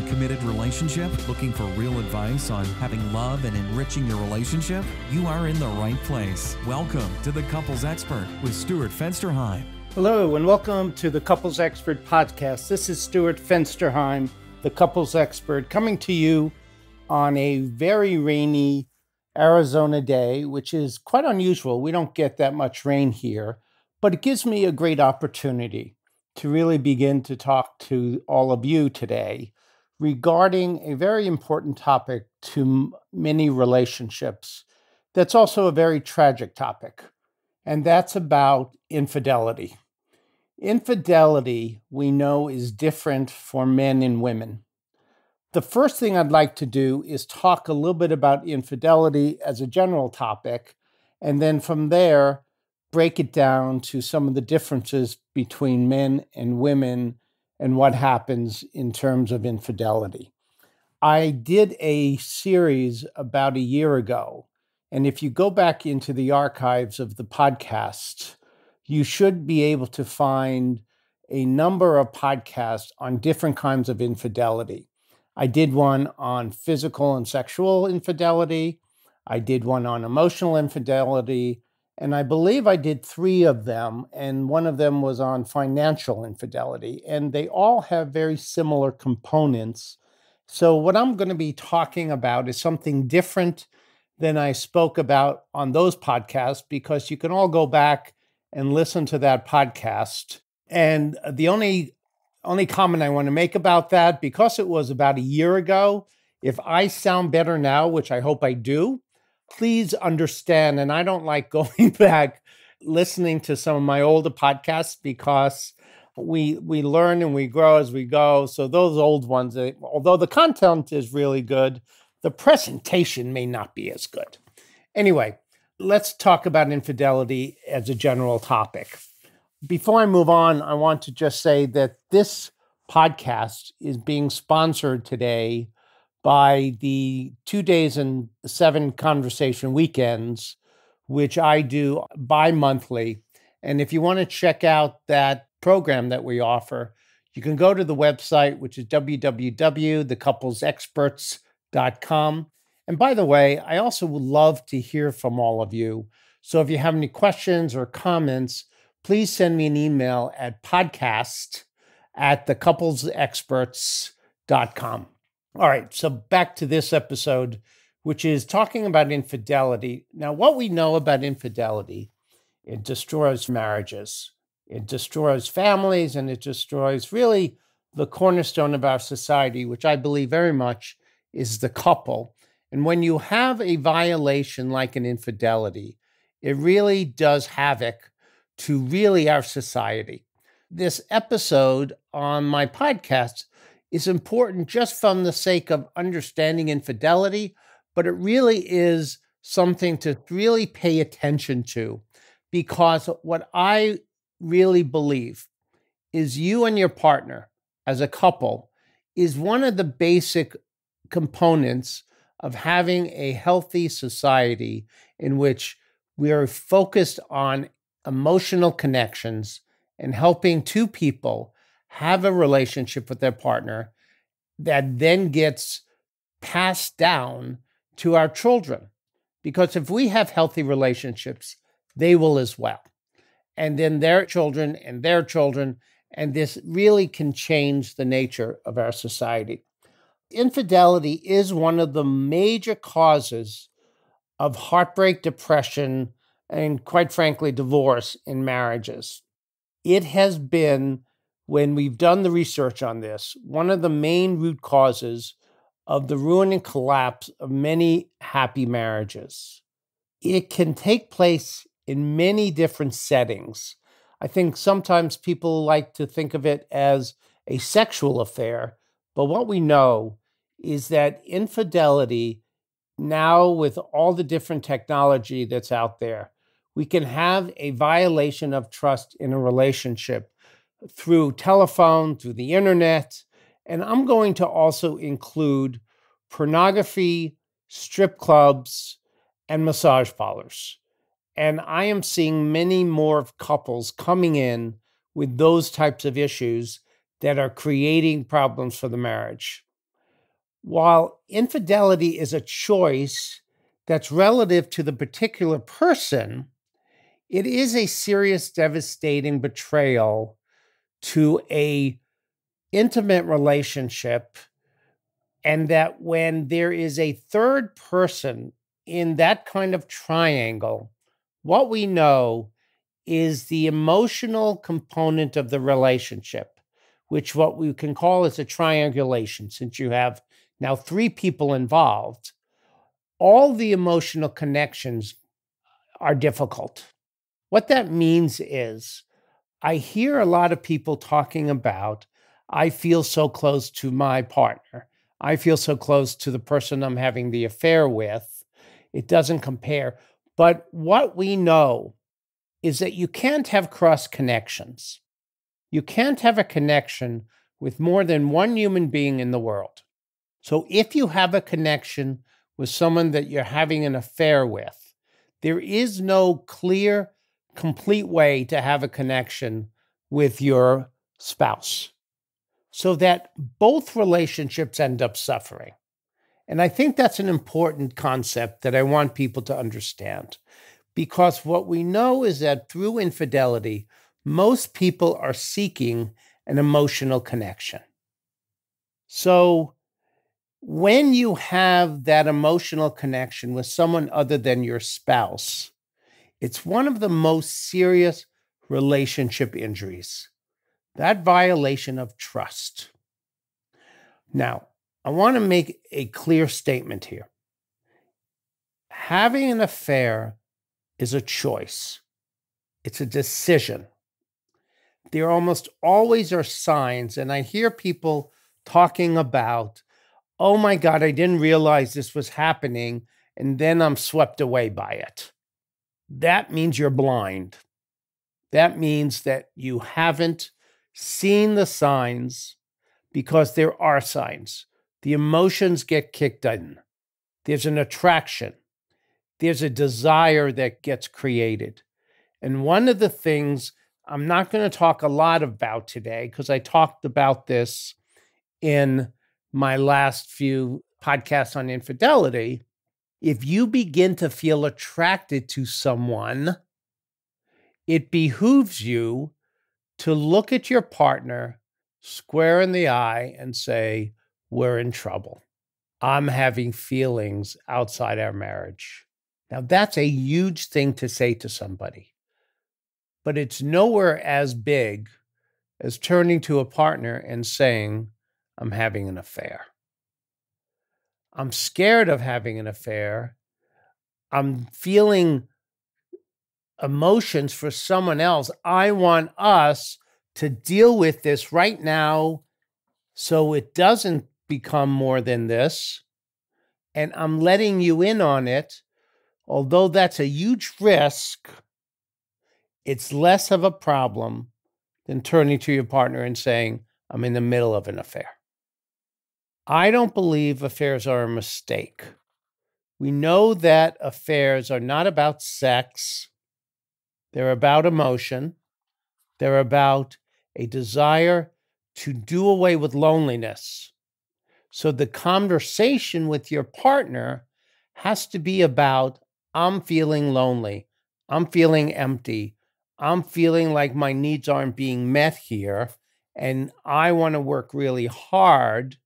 committed relationship? Looking for real advice on having love and enriching your relationship? You are in the right place. Welcome to The Couples Expert with Stuart Fensterheim. Hello, and welcome to the Couples Expert podcast. This is Stuart Fensterheim, the Couples Expert, coming to you on a very rainy Arizona day, which is quite unusual. We don't get that much rain here, but it gives me a great opportunity to really begin to talk to all of you today regarding a very important topic to many relationships. That's also a very tragic topic, and that's about infidelity. Infidelity, we know, is different for men and women. The first thing I'd like to do is talk a little bit about infidelity as a general topic, and then from there, break it down to some of the differences between men and women and what happens in terms of infidelity. I did a series about a year ago, and if you go back into the archives of the podcast, you should be able to find a number of podcasts on different kinds of infidelity. I did one on physical and sexual infidelity. I did one on emotional infidelity. And I believe I did 3 of them, and one of them was on financial infidelity. And they all have very similar components. So what I'm going to be talking about is something different than I spoke about on those podcasts, because you can all go back and listen to that podcast. And the only comment I want to make about that, because it was about a year ago, if I sound better now, which I hope I do, please understand, and I don't like going back listening to some of my older podcasts because we learn and we grow as we go. So those old ones, although the content is really good, the presentation may not be as good. Anyway, let's talk about infidelity as a general topic. Before I move on, I want to just say that this podcast is being sponsored today by the 2 days and 7 conversation weekends, which I do bi-monthly. And if you want to check out that program that we offer, you can go to the website, which is www.thecouplesexperts.com. And by the way, I also would love to hear from all of you. So if you have any questions or comments, please send me an email at podcast@thecouplesexperts.com. All right, so back to this episode, which is talking about infidelity. Now, what we know about infidelity, it destroys marriages, it destroys families, and it destroys really the cornerstone of our society, which I believe very much is the couple. And when you have a violation like an infidelity, it really does havoc to really our society. This episode on my podcast is important just from the sake of understanding infidelity, but it really is something to really pay attention to, because what I really believe is you and your partner as a couple is one of the basic components of having a healthy society in which we are focused on emotional connections and helping two people have a relationship with their partner that then gets passed down to our children. Because if we have healthy relationships, they will as well. And then their children, and this really can change the nature of our society. Infidelity is one of the major causes of heartbreak, depression, and quite frankly, divorce in marriages. It has been, when we've done the research on this, one of the main root causes of the ruin and collapse of many happy marriages. It can take place in many different settings. I think sometimes people like to think of it as a sexual affair, but what we know is that infidelity, now with all the different technology that's out there, we can have a violation of trust in a relationship through telephone, through the internet, and I'm going to also include pornography, strip clubs, and massage parlors. And I am seeing many more couples coming in with those types of issues that are creating problems for the marriage. While infidelity is a choice that's relative to the particular person, it is a serious, devastating betrayal to an intimate relationship, and that when there is a third person in that kind of triangle, what we know is the emotional component of the relationship, which what we can call is a triangulation, since you have now 3 people involved. All the emotional connections are difficult. What that means is, I hear a lot of people talking about, I feel so close to my partner. I feel so close to the person I'm having the affair with. It doesn't compare. But what we know is that you can't have cross connections. You can't have a connection with more than one human being in the world. So if you have a connection with someone that you're having an affair with, there is no clear, complete way to have a connection with your spouse, so that both relationships end up suffering. And I think that's an important concept that I want people to understand, because what we know is that through infidelity, most people are seeking an emotional connection. So when you have that emotional connection with someone other than your spouse, it's one of the most serious relationship injuries, that violation of trust. Now, I want to make a clear statement here. Having an affair is a choice. It's a decision. There almost always are signs, and I hear people talking about, oh my God, I didn't realize this was happening, and then I'm swept away by it. That means you're blind. That means that you haven't seen the signs, because there are signs. The emotions get kicked in. There's an attraction. There's a desire that gets created. And one of the things I'm not going to talk a lot about today, because I talked about this in my last few podcasts on infidelity. If you begin to feel attracted to someone, it behooves you to look at your partner square in the eye and say, we're in trouble. I'm having feelings outside our marriage. Now, that's a huge thing to say to somebody, but it's nowhere as big as turning to a partner and saying, I'm having an affair. I'm scared of having an affair. I'm feeling emotions for someone else. I want us to deal with this right now so it doesn't become more than this. And I'm letting you in on it. Although that's a huge risk, it's less of a problem than turning to your partner and saying, I'm in the middle of an affair. I don't believe affairs are a mistake. We know that affairs are not about sex. They're about emotion. They're about a desire to do away with loneliness. So the conversation with your partner has to be about, I'm feeling lonely. I'm feeling empty. I'm feeling like my needs aren't being met here. And I want to work really hard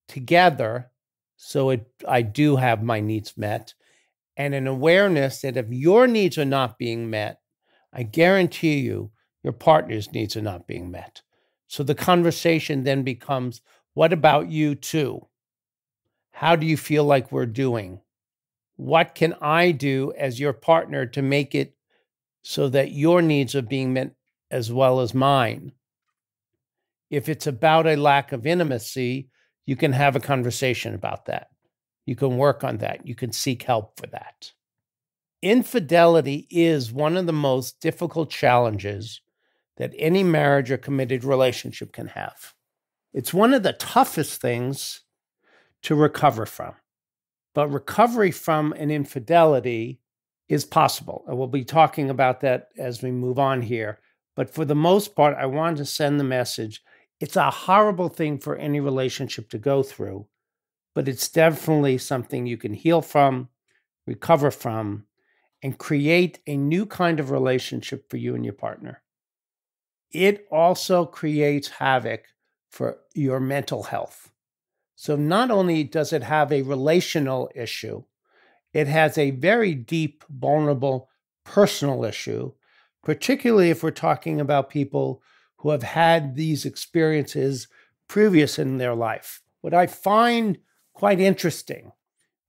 together so I do have my needs met. And an awareness that if your needs are not being met, I guarantee you, your partner's needs are not being met. So the conversation then becomes, what about you too? How do you feel like we're doing? What can I do as your partner to make it so that your needs are being met as well as mine? If it's about a lack of intimacy, you can have a conversation about that. You can work on that. You can seek help for that. Infidelity is one of the most difficult challenges that any marriage or committed relationship can have. It's one of the toughest things to recover from. But recovery from an infidelity is possible. And we'll be talking about that as we move on here. But for the most part, I want to send the message, it's a horrible thing for any relationship to go through, but it's definitely something you can heal from, recover from, and create a new kind of relationship for you and your partner. It also creates havoc for your mental health. So not only does it have a relational issue, it has a very deep, vulnerable personal issue, particularly if we're talking about people who have had these experiences previous in their life. What I find quite interesting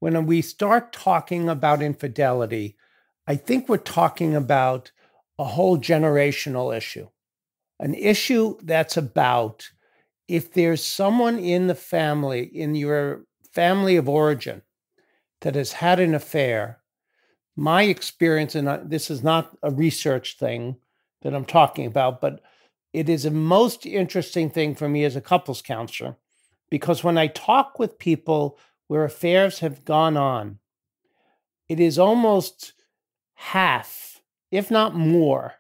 when we start talking about infidelity, I think we're talking about a whole generational issue, an issue that's about if there's someone in the family, in your family of origin, that has had an affair. My experience, and this is not a research thing that I'm talking about, but it is a most interesting thing for me as a couples counselor, because when I talk with people where affairs have gone on, it is almost half, if not more,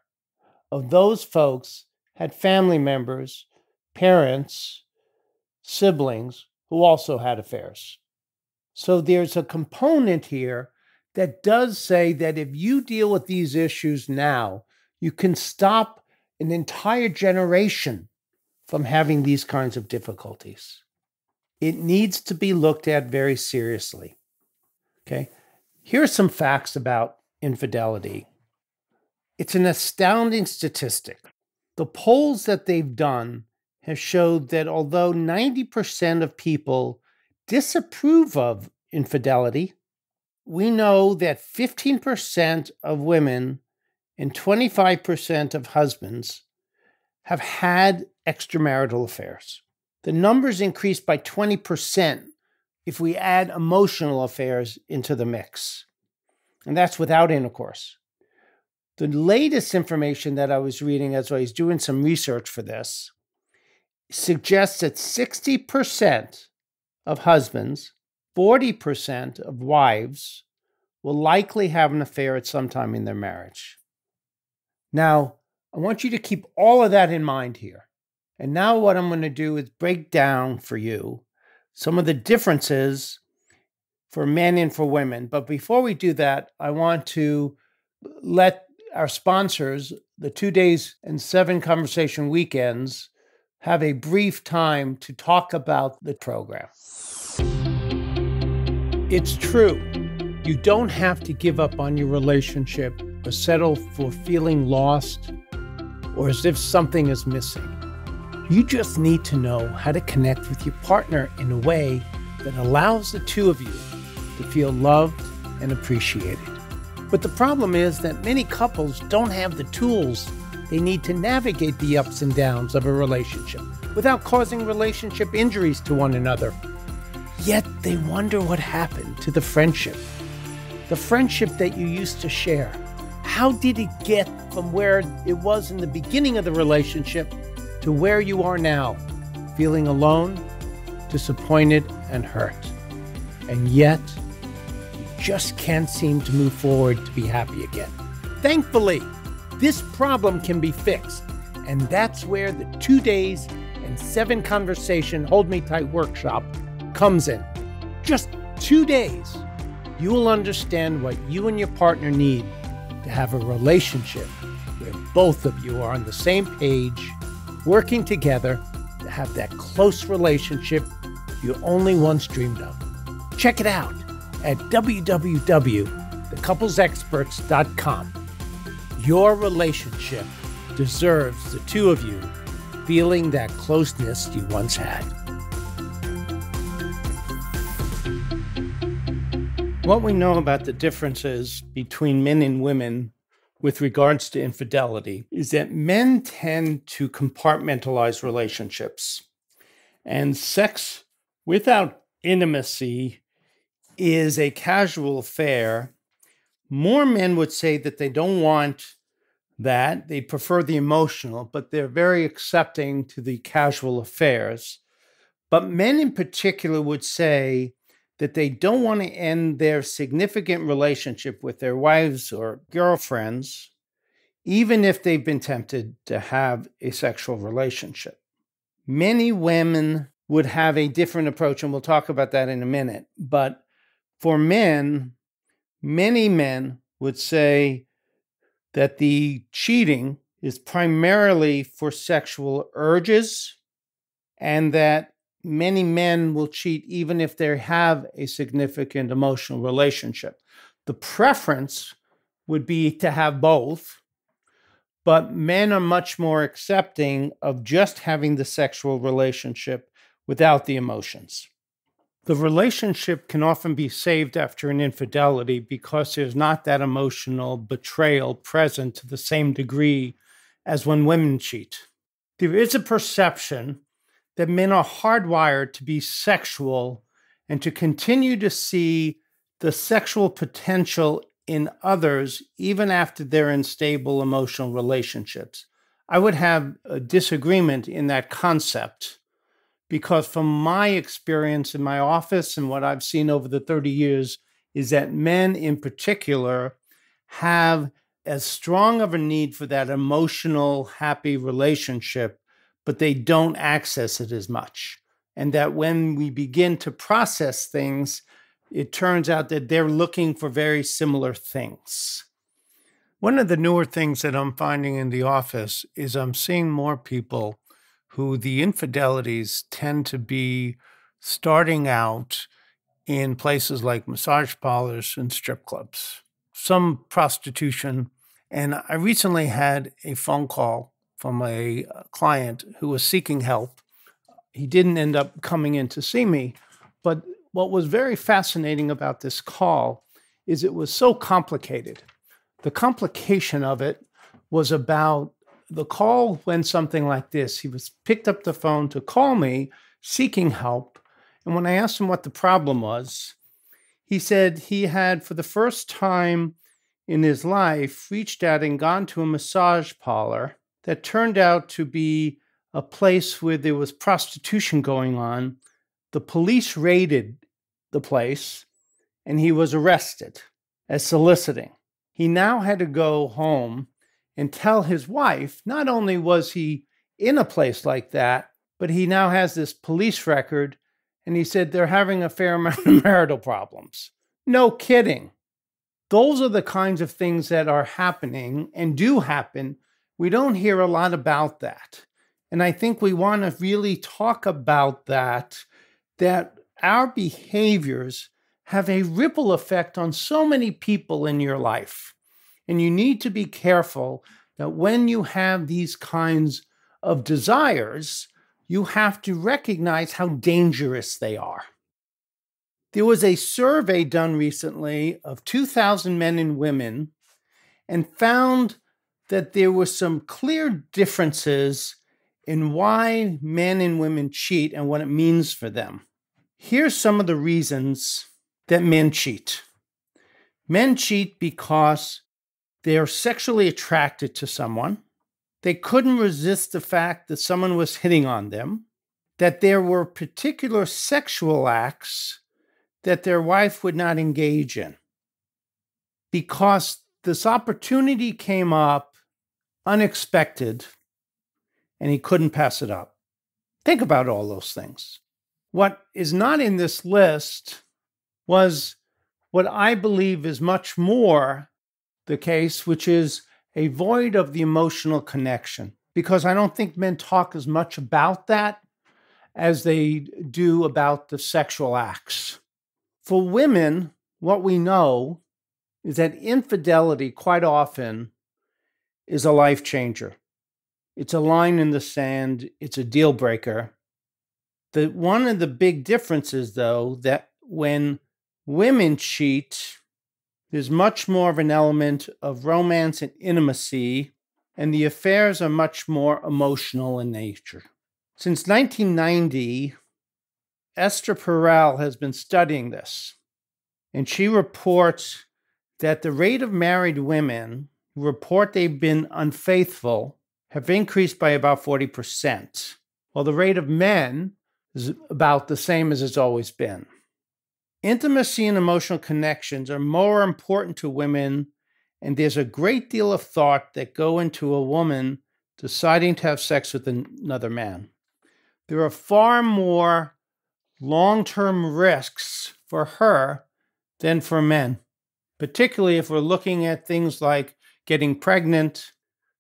of those folks had family members, parents, siblings who also had affairs. So there's a component here that does say that if you deal with these issues now, you can stop an entire generation from having these kinds of difficulties. It needs to be looked at very seriously. Okay? Here are some facts about infidelity. It's an astounding statistic. The polls that they've done have showed that although 90% of people disapprove of infidelity, we know that 15% of women and 25% of husbands have had extramarital affairs. The numbers increase by 20% if we add emotional affairs into the mix. And that's without intercourse. The latest information that I was reading as I was doing some research for this suggests that 60% of husbands, 40% of wives will likely have an affair at some time in their marriage. Now, I want you to keep all of that in mind here. And now what I'm going to do is break down for you some of the differences for men and for women. But before we do that, I want to let our sponsors, the 2 days and 7 conversation weekends, have a brief time to talk about the program. It's true. You don't have to give up on your relationship or settle for feeling lost or as if something is missing. You just need to know how to connect with your partner in a way that allows the two of you to feel loved and appreciated. But the problem is that many couples don't have the tools they need to navigate the ups and downs of a relationship without causing relationship injuries to one another. Yet they wonder what happened to the friendship that you used to share. How did it get from where it was in the beginning of the relationship to where you are now, feeling alone, disappointed, and hurt? And yet, you just can't seem to move forward to be happy again. Thankfully, this problem can be fixed, and that's where the 2 days and 7 conversation Hold Me Tight workshop comes in. Just 2 days, you will understand what you and your partner need to have a relationship where both of you are on the same page, working together to have that close relationship you only once dreamed of. Check it out at www.thecouplesexperts.com. Your relationship deserves the two of you feeling that closeness you once had. What we know about the differences between men and women with regards to infidelity is that men tend to compartmentalize relationships, and sex without intimacy is a casual affair. More men would say that they don't want that. They prefer the emotional, but they're very accepting to the casual affairs. But men in particular would say that they don't want to end their significant relationship with their wives or girlfriends, even if they've been tempted to have a sexual relationship. Many women would have a different approach, and we'll talk about that in a minute. But for men, many men would say that the cheating is primarily for sexual urges, and that many men will cheat even if they have a significant emotional relationship. The preference would be to have both, but men are much more accepting of just having the sexual relationship without the emotions. The relationship can often be saved after an infidelity because there's not that emotional betrayal present to the same degree as when women cheat. There is a perception that men are hardwired to be sexual and to continue to see the sexual potential in others even after they're in stable emotional relationships. I would have a disagreement in that concept because from my experience in my office and what I've seen over the 30 years is that men in particular have as strong of a need for that emotional, happy relationship, but they don't access it as much. And that when we begin to process things, it turns out that they're looking for very similar things. One of the newer things that I'm finding in the office is I'm seeing more people who the infidelities tend to be starting out in places like massage parlors and strip clubs, some prostitution. And I recently had a phone call from a client who was seeking help. He didn't end up coming in to see me, but what was very fascinating about this call is it was so complicated. The complication of it was about the call went something like this. He picked up the phone to call me seeking help. And when I asked him what the problem was, he said he had, for the first time in his life, reached out and gone to a massage parlor that turned out to be a place where there was prostitution going on. The police raided the place, and he was arrested as soliciting. He now had to go home and tell his wife, not only was he in a place like that, but he now has this police record, and he said they're having a fair amount of marital problems. No kidding. Those are the kinds of things that are happening and do happen. We don't hear a lot about that. And I think we want to really talk about that our behaviors have a ripple effect on so many people in your life. And you need to be careful that when you have these kinds of desires, you have to recognize how dangerous they are. There was a survey done recently of 2,000 men and women and found that there were some clear differences in why men and women cheat and what it means for them. Here's some of the reasons that men cheat. Men cheat because they are sexually attracted to someone. They couldn't resist the fact that someone was hitting on them, that there were particular sexual acts that their wife would not engage in. Because this opportunity came up unexpected and he couldn't pass it up. Think about all those things. What is not in this list was what I believe is much more the case, which is a void of the emotional connection. Because I don't think men talk as much about that as they do about the sexual acts. For women, what we know is that infidelity quite often is a life changer. It's a line in the sand. It's a deal breaker. One of the big differences, though, that when women cheat, there's much more of an element of romance and intimacy, and the affairs are much more emotional in nature. Since 1990, Esther Perel has been studying this, and she reports that the rate of married women who report they've been unfaithful have increased by about 40%, while the rate of men is about the same as it's always been. Intimacy and emotional connections are more important to women, and there's a great deal of thought that go into a woman deciding to have sex with another man. there are far more long-term risks for her than for men, particularly if we're looking at things like getting pregnant,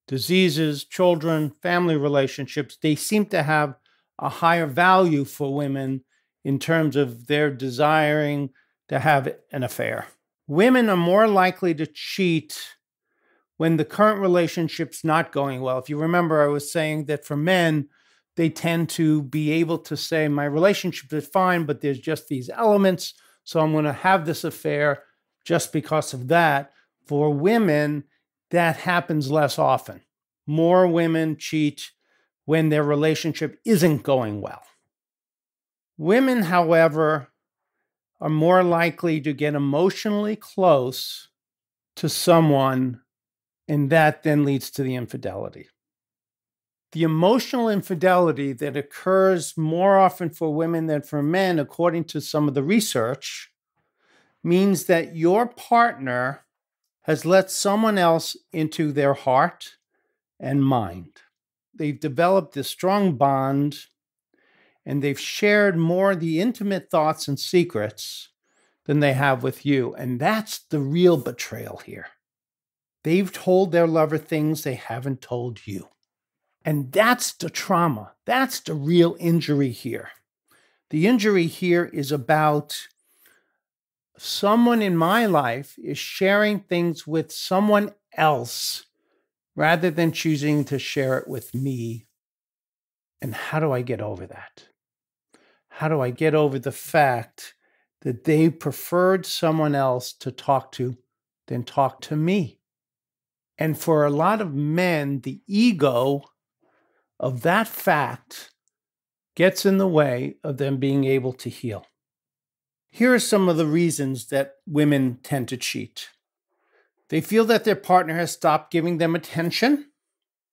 diseases, children, family relationships. They seem to have a higher value for women in terms of their desiring to have an affair. Women are more likely to cheat when the current relationship's not going well. If you remember, I was saying that for men, they tend to be able to say, my relationship is fine, but there's just these elements, so I'm going to have this affair just because of that. For women, that happens less often. More women cheat when their relationship isn't going well. Women, however, are more likely to get emotionally close to someone, and that then leads to the infidelity. The emotional infidelity that occurs more often for women than for men, according to some of the research, means that your partner has let someone else into their heart and mind. They've developed this strong bond, and they've shared more of the intimate thoughts and secrets than they have with you. And that's the real betrayal here. They've told their lover things they haven't told you. And that's the trauma. That's the real injury here. The injury here is about someone in my life is sharing things with someone else rather than choosing to share it with me. And how do I get over that? How do I get over the fact that they preferred someone else to talk to than talk to me? And for a lot of men, the ego of that fact gets in the way of them being able to heal. Here are some of the reasons that women tend to cheat. They feel that their partner has stopped giving them attention.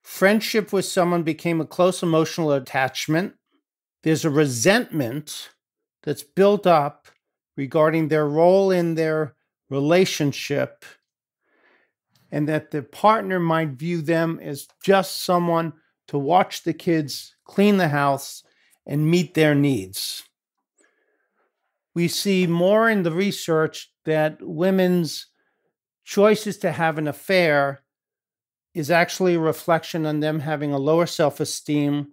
Friendship with someone became a close emotional attachment. There's a resentment that's built up regarding their role in their relationship, and that the partner might view them as just someone to watch the kids, clean the house, and meet their needs. We see more in the research that women's choices to have an affair is actually a reflection on them having a lower self-esteem.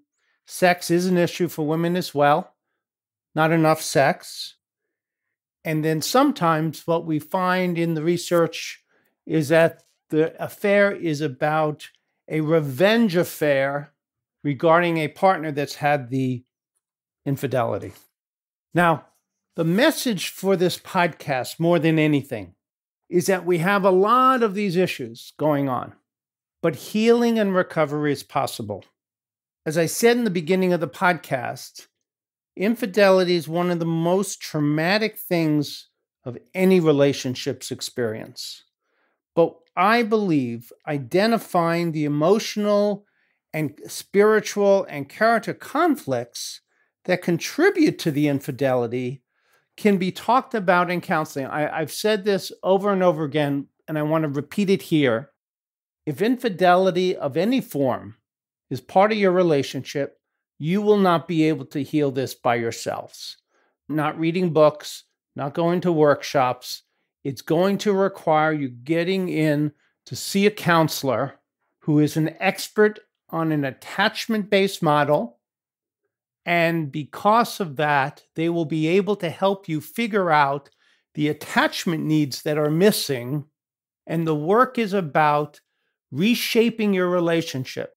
Sex is an issue for women as well, not enough sex. And then sometimes what we find in the research is that the affair is about a revenge affair regarding a partner that's had the infidelity. Now, the message for this podcast, more than anything, is that we have a lot of these issues going on, but healing and recovery is possible. As I said in the beginning of the podcast, infidelity is one of the most traumatic things of any relationship's experience. But I believe identifying the emotional and spiritual and character conflicts that contribute to the infidelity can be talked about in counseling. I've said this over and over again, and I want to repeat it here. If infidelity of any form is part of your relationship, you will not be able to heal this by yourselves. Not reading books, not going to workshops. It's going to require you getting in to see a counselor who is an expert on an attachment-based model. And because of that, they will be able to help you figure out the attachment needs that are missing. And the work is about reshaping your relationship.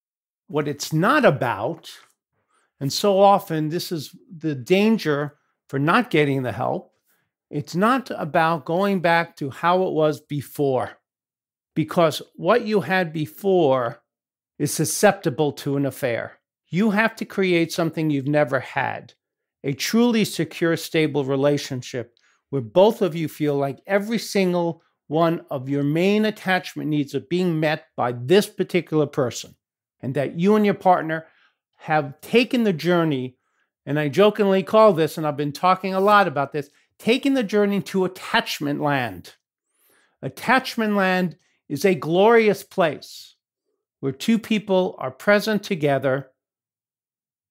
What it's not about, and so often this is the danger for not getting the help, it's not about going back to how it was before. Because what you had before is susceptible to an affair. You have to create something you've never had, a truly secure, stable relationship where both of you feel like every single one of your main attachment needs are being met by this particular person, and that you and your partner have taken the journey, and I jokingly call this, and I've been talking a lot about this, taking the journey to attachment land. Attachment land is a glorious place where two people are present together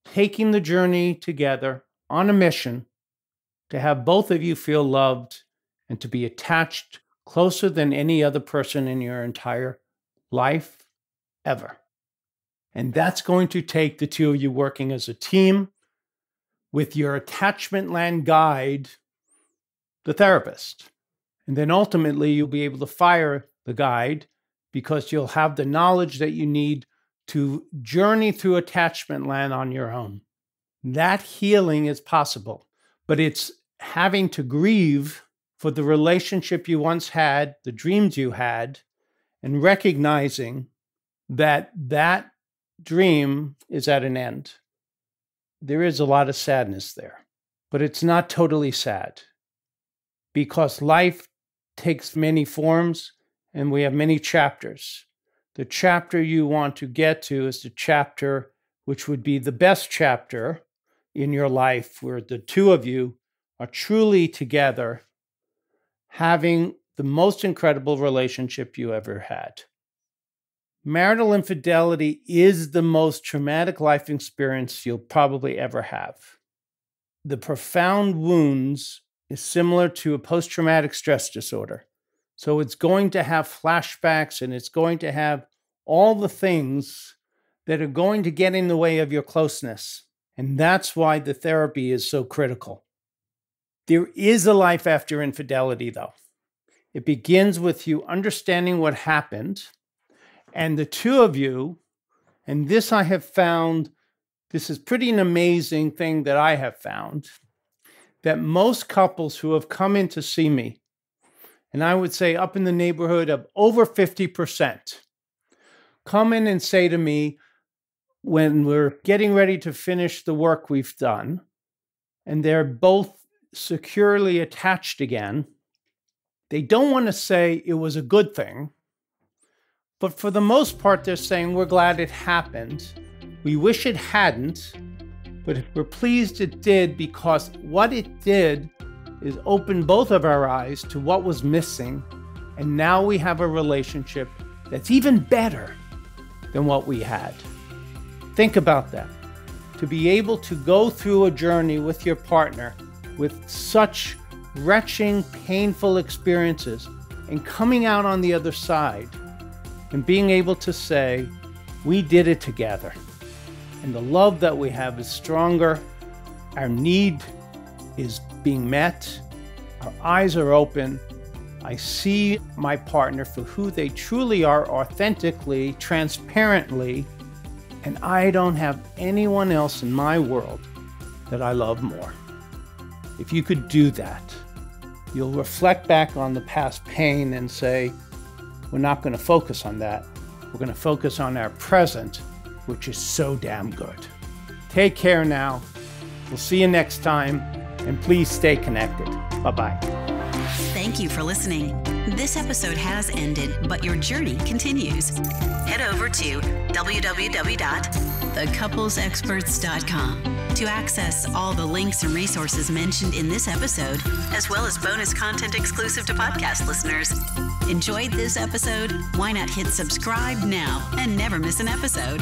taking the journey together on a mission to have both of you feel loved and to be attached closer than any other person in your entire life ever. And that's going to take the two of you working as a team with your attachment land guide, the therapist. And then ultimately you'll be able to fire the guide because you'll have the knowledge that you need to journey through attachment land on your own. That healing is possible, but it's having to grieve for the relationship you once had, the dreams you had, and recognizing that that dream is at an end. There is a lot of sadness there, but it's not totally sad because life takes many forms and we have many chapters. The chapter you want to get to is the chapter which would be the best chapter in your life, where the two of you are truly together, having the most incredible relationship you ever had. Marital infidelity is the most traumatic life experience you'll probably ever have. The profound wounds is similar to a post-traumatic stress disorder. So it's going to have flashbacks and it's going to have all the things that are going to get in the way of your closeness. And that's why the therapy is so critical. There is a life after infidelity, though. It begins with you understanding what happened. And the two of you, and this I have found, this is pretty an amazing thing that I have found, that most couples who have come in to see me, and I would say up in the neighborhood of over 50%, come in and say to me when we're getting ready to finish the work we've done, and they're both securely attached again, they don't want to say it was a good thing, but for the most part, they're saying we're glad it happened. We wish it hadn't, but we're pleased it did because what it did is open both of our eyes to what was missing, and now we have a relationship that's even better than what we had. Think about that. To be able to go through a journey with your partner with such wrenching, painful experiences and coming out on the other side and being able to say, we did it together. And the love that we have is stronger. Our need is being met. Our eyes are open. I see my partner for who they truly are, authentically, transparently, and I don't have anyone else in my world that I love more. If you could do that, you'll reflect back on the past pain and say, we're not going to focus on that. We're going to focus on our present, which is so damn good. Take care now. We'll see you next time, and please stay connected. Bye-bye. Thank you for listening. This episode has ended, but your journey continues. Head over to www.thecouplesexperts.com to access all the links and resources mentioned in this episode, as well as bonus content exclusive to podcast listeners. Enjoyed this episode? Why not hit subscribe now and never miss an episode?